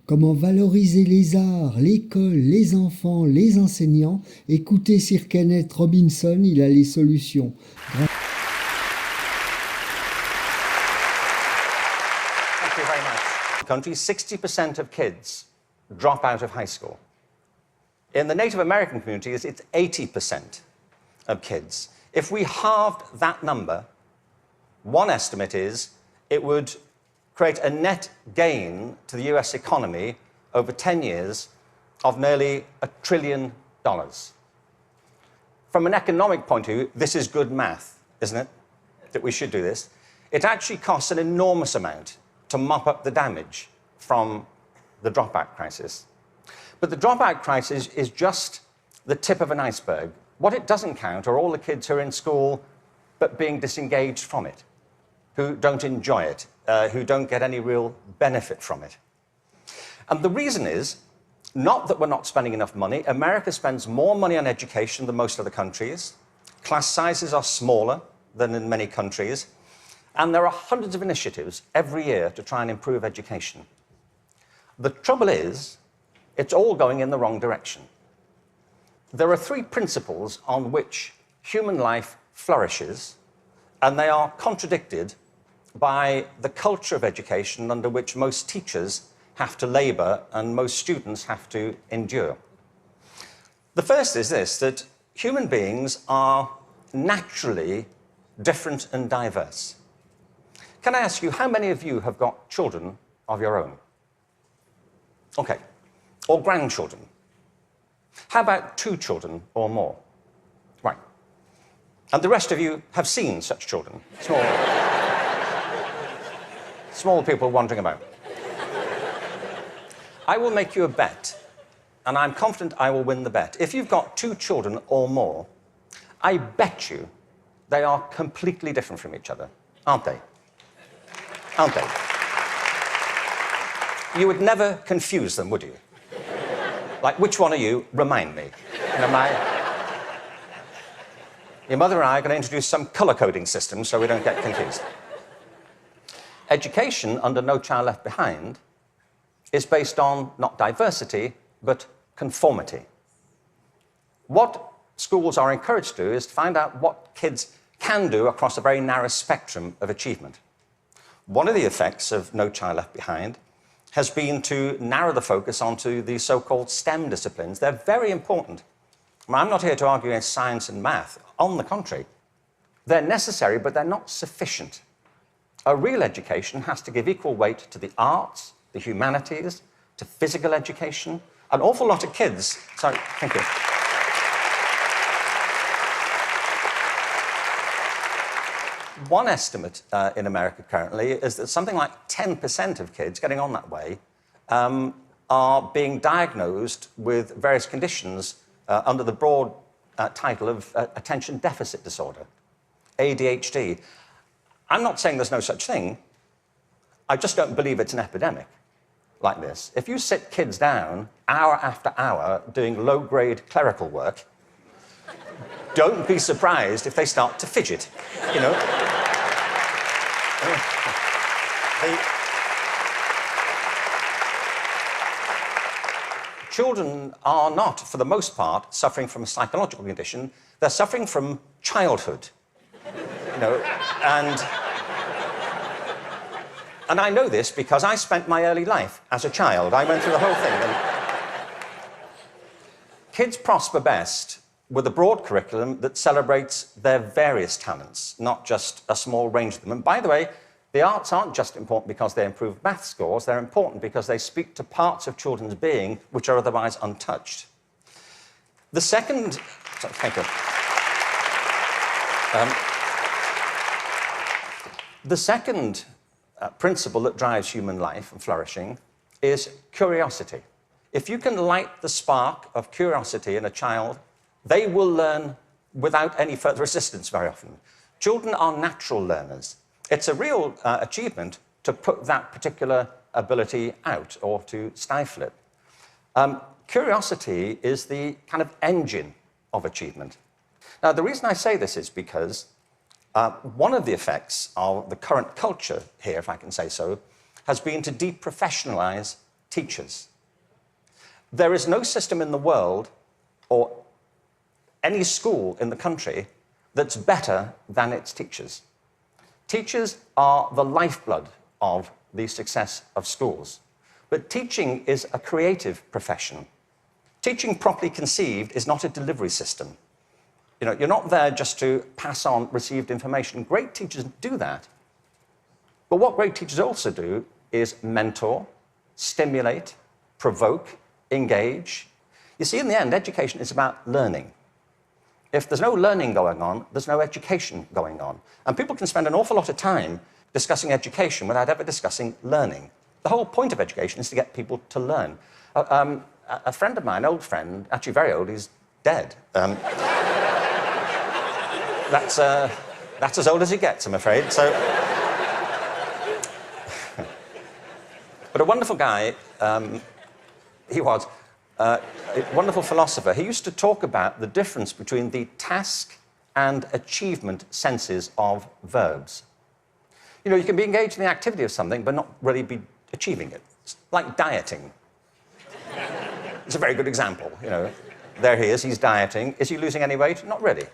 Comment valoriser les arts, l'école, les enfants, les enseignants? Écoutez Sir Kenneth Robinson, il a les solutions. Thank you very much. Country, 60% of kids drop out of high school. In the Native American communities, it's 80% of kids. If we halved that number, one estimate is it would create a net gain to the US economy over 10 years of nearly $1 trillion. From an economic point of view, this is good math, isn't it? That we should do this. It actually costs an enormous amount to mop up the damage from the dropout crisis. But the dropout crisis is just the tip of an iceberg. What it doesn't count are all the kids who are in school but being disengaged from it, who don't enjoy it, who don't get any real benefit from it. And the reason is not that we're not spending enough money. America spends more money on education than most other countries. Class sizes are smaller than in many countries. And there are hundreds of initiatives every year to try and improve education. The trouble is, it's all going in the wrong direction. There are three principles on which human life flourishes, and they are contradicted by the culture of education under which most teachers have to labour and most students have to endure. The first is this, that human beings are naturally different and diverse. Can I ask you, how many of you have got children of your own? Okay. Or grandchildren? How about 2 children or more? Right. And the rest of you have seen such children? Small people wandering about. I will make you a bet, and I'm confident I will win the bet. If you've got 2 children or more, I bet you they are completely different from each other, aren't they? Aren't they? You would never confuse them, would you? Like, which one are you? Remind me. Your mother and I are going to introduce some colour-coding system so we don't get confused. Education under No Child Left Behind is based on not diversity, but conformity. What schools are encouraged to do is to find out what kids can do across a very narrow spectrum of achievement. One of the effects of No Child Left Behind has been to narrow the focus onto the so-called STEM disciplines. They're very important. I'm not here to argue against science and math. On the contrary, they're necessary, but they're not sufficient. A real education has to give equal weight to the arts, the humanities, to physical education. An awful lot of kids... Sorry, thank you. One estimate in America currently is that something like 10% of kids getting on that way are being diagnosed with various conditions under the broad title of attention deficit disorder, ADHD. I'm not saying there's no such thing. I just don't believe it's an epidemic like this. If you sit kids down hour after hour doing low-grade clerical work, don't be surprised if they start to fidget, you know. Children are not, for the most part, suffering from a psychological condition. They're suffering from childhood, you know, and I know this because I spent my early life as a child. I went through the whole thing. And kids prosper best with a broad curriculum that celebrates their various talents, not just a small range of them. And by the way, the arts aren't just important because they improve math scores, they're important because they speak to parts of children's being which are otherwise untouched. The second... Sorry, thank you. The second principle that drives human life and flourishing is curiosity. If you can light the spark of curiosity in a child, they will learn without any further assistance very often. Children are natural learners. It's a real achievement to put that particular ability out or to stifle it. Curiosity is the kind of engine of achievement. Now, the reason I say this is because one of the effects of the current culture here, if I can say so, has been to deprofessionalize teachers. There is no system in the world or any school in the country that's better than its teachers. Teachers are the lifeblood of the success of schools. But teaching is a creative profession. Teaching properly conceived is not a delivery system. You know, you're not there just to pass on received information. Great teachers do that. But what great teachers also do is mentor, stimulate, provoke, engage. You see, in the end, education is about learning. If there's no learning going on, there's no education going on. And people can spend an awful lot of time discussing education without ever discussing learning. The whole point of education is to get people to learn. A friend of mine, old friend, actually very old, he's dead. That's as old as it gets, I'm afraid. So, but a wonderful guy, he was. A wonderful philosopher. He used to talk about the difference between the task and achievement senses of verbs. You know, you can be engaged in the activity of something, but not really be achieving it. It's like dieting. It's a very good example, you know. There he is, he's dieting. Is he losing any weight? Not really.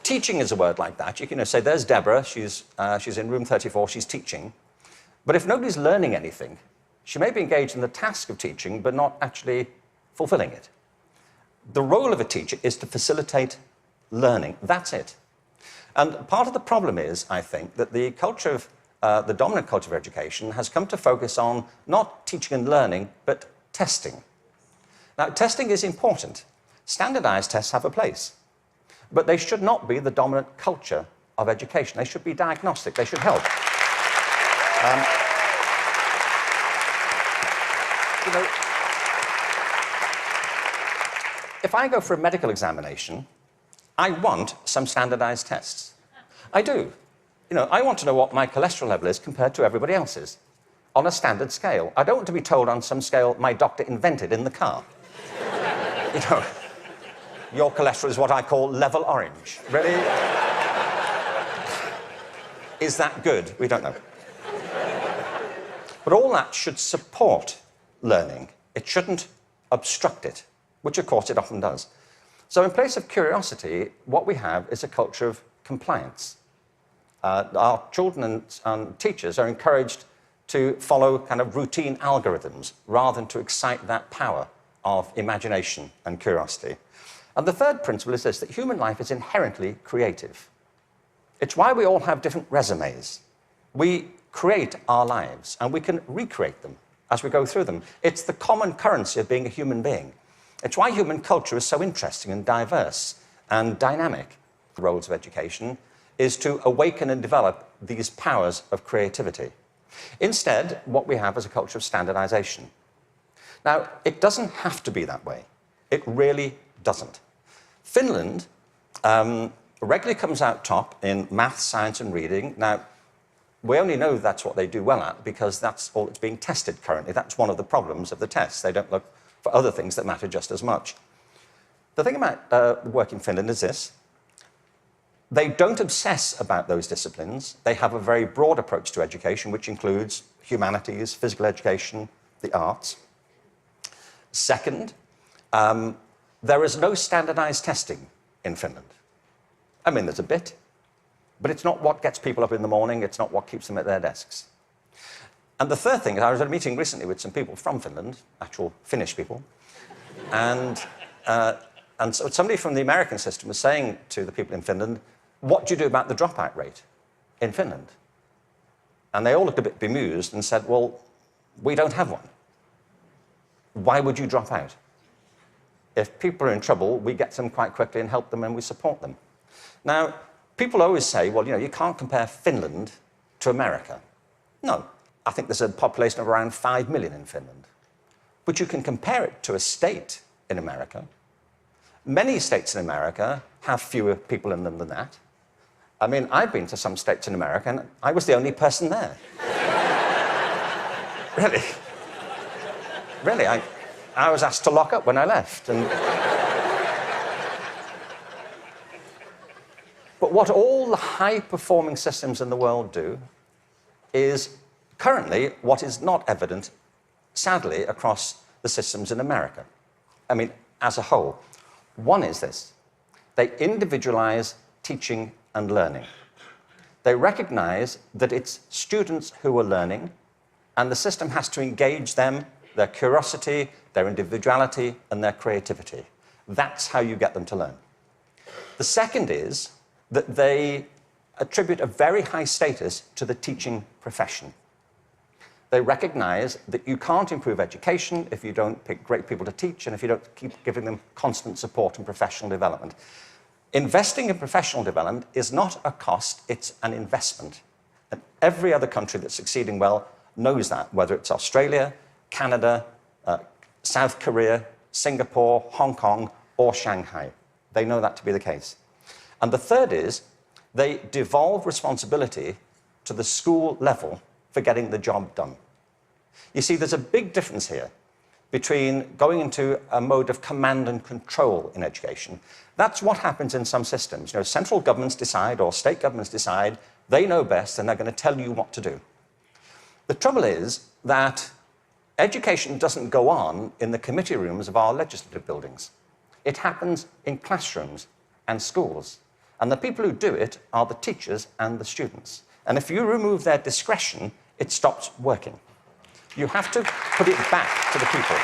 Teaching is a word like that. You can say, there's Deborah, she's in room 34, she's teaching. But if nobody's learning anything, she may be engaged in the task of teaching, but not actually fulfilling it. The role of a teacher is to facilitate learning. That's it. And part of the problem is, I think, that the culture of, the dominant culture of education has come to focus on not teaching and learning, but testing. Now, testing is important. Standardized tests have a place. But they should not be the dominant culture of education. They should be diagnostic. They should help. You know, if I go for a medical examination, I want some standardized tests. I do. You know, I want to know what my cholesterol level is compared to everybody else's on a standard scale. I don't want to be told on some scale my doctor invented in the car. You know, your cholesterol is what I call level orange. Really? Is that good? We don't know. But all that should support learning. It shouldn't obstruct it, which of course it often does. So in place of curiosity, what we have is a culture of compliance. Our children and teachers are encouraged to follow kind of routine algorithms rather than to excite that power of imagination and curiosity. And the third principle is this, that human life is inherently creative. It's why we all have different resumes. We create our lives and we can recreate them as we go through them. It's the common currency of being a human being. It's why human culture is so interesting and diverse and dynamic. The roles of education is to awaken and develop these powers of creativity. Instead, what we have is a culture of standardization. Now, it doesn't have to be that way. It really doesn't. Finland regularly comes out top in maths, science, and reading. Now, we only know that's what they do well at because that's all that's being tested currently. That's one of the problems of the tests. They don't look for other things that matter just as much. The thing about work in Finland is this. They don't obsess about those disciplines. They have a very broad approach to education, which includes humanities, physical education, the arts. Second, there is no standardized testing in Finland. I mean, there's a bit, but it's not what gets people up in the morning. It's not what keeps them at their desks. And the third thing is, I was at a meeting recently with some people from Finland, actual Finnish people, and so somebody from the American system was saying to the people in Finland, what do you do about the dropout rate in Finland? And they all looked a bit bemused and said, well, we don't have one. Why would you drop out? If people are in trouble, we get them quite quickly and help them and we support them. Now, people always say, well, you know, you can't compare Finland to America. No, I think there's a population of around 5 million in Finland. But you can compare it to a state in America. Many states in America have fewer people in them than that. I mean, I've been to some states in America and I was the only person there. Really. Really, I was asked to lock up when I left. But what all the high-performing systems in the world do is currently what is not evident, sadly, across the systems in America. I mean, as a whole. One is this: they individualize teaching and learning. They recognize that it's students who are learning, and the system has to engage them, their curiosity, their individuality, and their creativity. That's how you get them to learn. The second is that they attribute a very high status to the teaching profession. They recognize that you can't improve education if you don't pick great people to teach and if you don't keep giving them constant support and professional development. Investing in professional development is not a cost, it's an investment. And every other country that's succeeding well knows that, whether it's Australia, Canada, South Korea, Singapore, Hong Kong, or Shanghai. They know that to be the case. And the third is they devolve responsibility to the school level for getting the job done. You see, there's a big difference here between going into a mode of command and control in education. That's what happens in some systems. You know, central governments decide or state governments decide, they know best and they're going to tell you what to do. The trouble is that education doesn't go on in the committee rooms of our legislative buildings. It happens in classrooms and schools. And the people who do it are the teachers and the students. And if you remove their discretion, it stops working. You have to put it back to the people.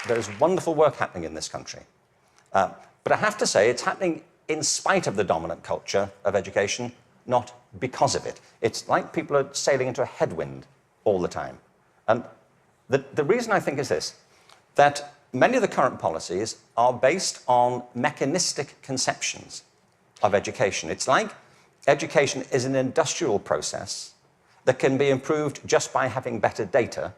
There's wonderful work happening in this country. But I have to say, it's happening in spite of the dominant culture of education, not because of it. It's like people are sailing into a headwind all the time. And the reason I think is this, that many of the current policies are based on mechanistic conceptions of education. It's like education is an industrial process that can be improved just by having better data.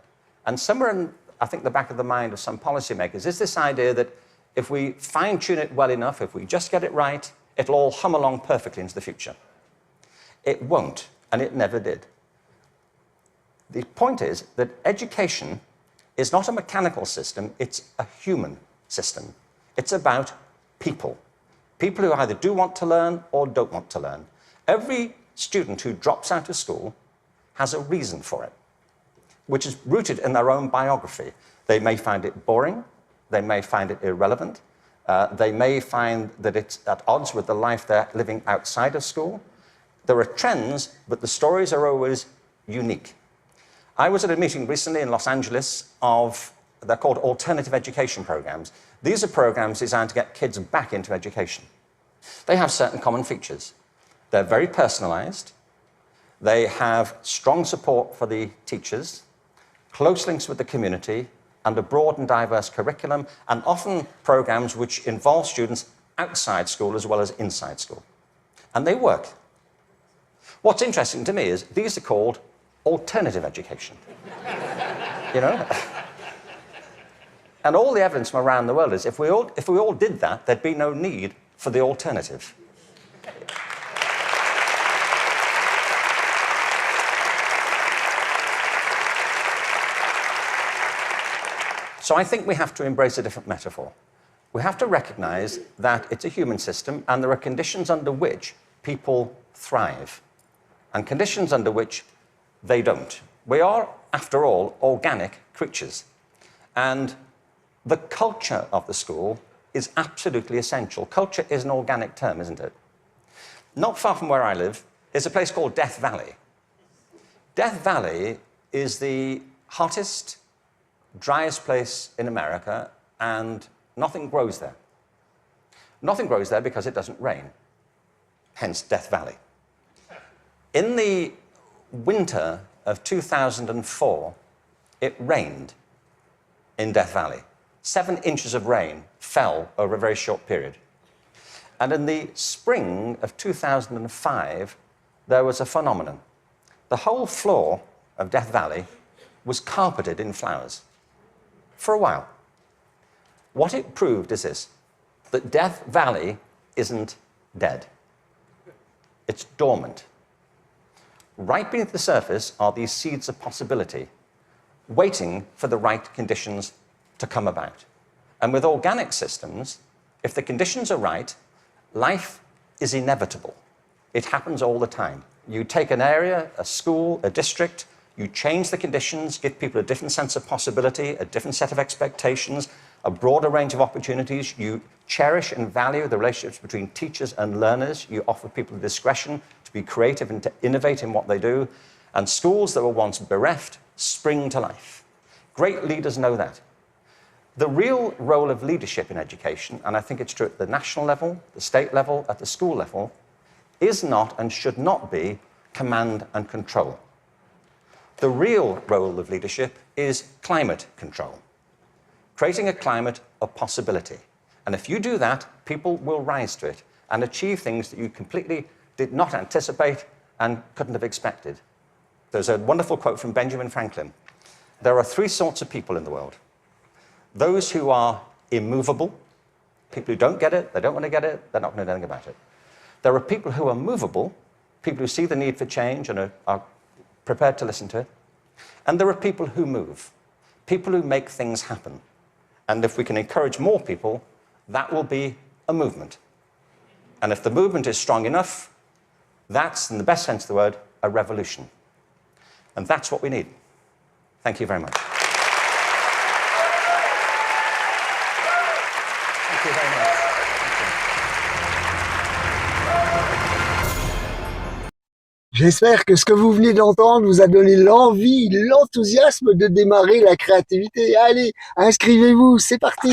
And somewhere in, I think, the back of the mind of some policymakers is this idea that if we fine-tune it well enough, if we just get it right, it'll all hum along perfectly into the future. It won't, and it never did. The point is that education is not a mechanical system, it's a human system. It's about people. People who either do want to learn or don't want to learn. Every student who drops out of school has a reason for it, which is rooted in their own biography. They may find it boring, they may find it irrelevant, they may find that it's at odds with the life they're living outside of school. There are trends, but the stories are always unique. I was at a meeting recently in Los Angeles they're called alternative education programs. These are programs designed to get kids back into education. They have certain common features. They're very personalized. They have strong support for the teachers, close links with the community, and a broad and diverse curriculum, and often programs which involve students outside school as well as inside school. And they work. What's interesting to me is these are called alternative education. You know? And all the evidence from around the world is if we all did that, there'd be no need for the alternative. So I think we have to embrace a different metaphor. We have to recognize that it's a human system and there are conditions under which people thrive and conditions under which they don't. We are, after all, organic creatures. And the culture of the school is absolutely essential. Culture is an organic term, isn't it? Not far from where I live is a place called Death Valley. Death Valley is the hottest, driest place in America, and nothing grows there. Nothing grows there because it doesn't rain, hence Death Valley. In the winter of 2004, it rained in Death Valley. 7 inches of rain fell over a very short period. And in the spring of 2005, there was a phenomenon. The whole floor of Death Valley was carpeted in flowers for a while. What it proved is this, that Death Valley isn't dead. It's dormant. Right beneath the surface are these seeds of possibility, waiting for the right conditions to come about. And with organic systems, if the conditions are right, life is inevitable. It happens all the time. You take an area, a school, a district, you change the conditions, give people a different sense of possibility, a different set of expectations, a broader range of opportunities. You cherish and value the relationships between teachers and learners. You offer people the discretion to be creative and to innovate in what they do. And schools that were once bereft spring to life. Great leaders know that. The real role of leadership in education, and I think it's true at the national level, the state level, at the school level, is not and should not be command and control. The real role of leadership is climate control, creating a climate of possibility. And if you do that, people will rise to it and achieve things that you completely did not anticipate and couldn't have expected. There's a wonderful quote from Benjamin Franklin. There are three sorts of people in the world. Those who are immovable, people who don't get it, they don't want to get it, they're not going to do anything about it. There are people who are movable, people who see the need for change and are prepared to listen to it. And there are people who move, people who make things happen. And if we can encourage more people, that will be a movement. And if the movement is strong enough, that's, in the best sense of the word, a revolution. And that's what we need. Thank you very much. Thank you very much. J'espère que ce que vous venez d'entendre vous a donné l'envie, l'enthousiasme de démarrer la créativité. Allez, inscrivez-vous, c'est parti!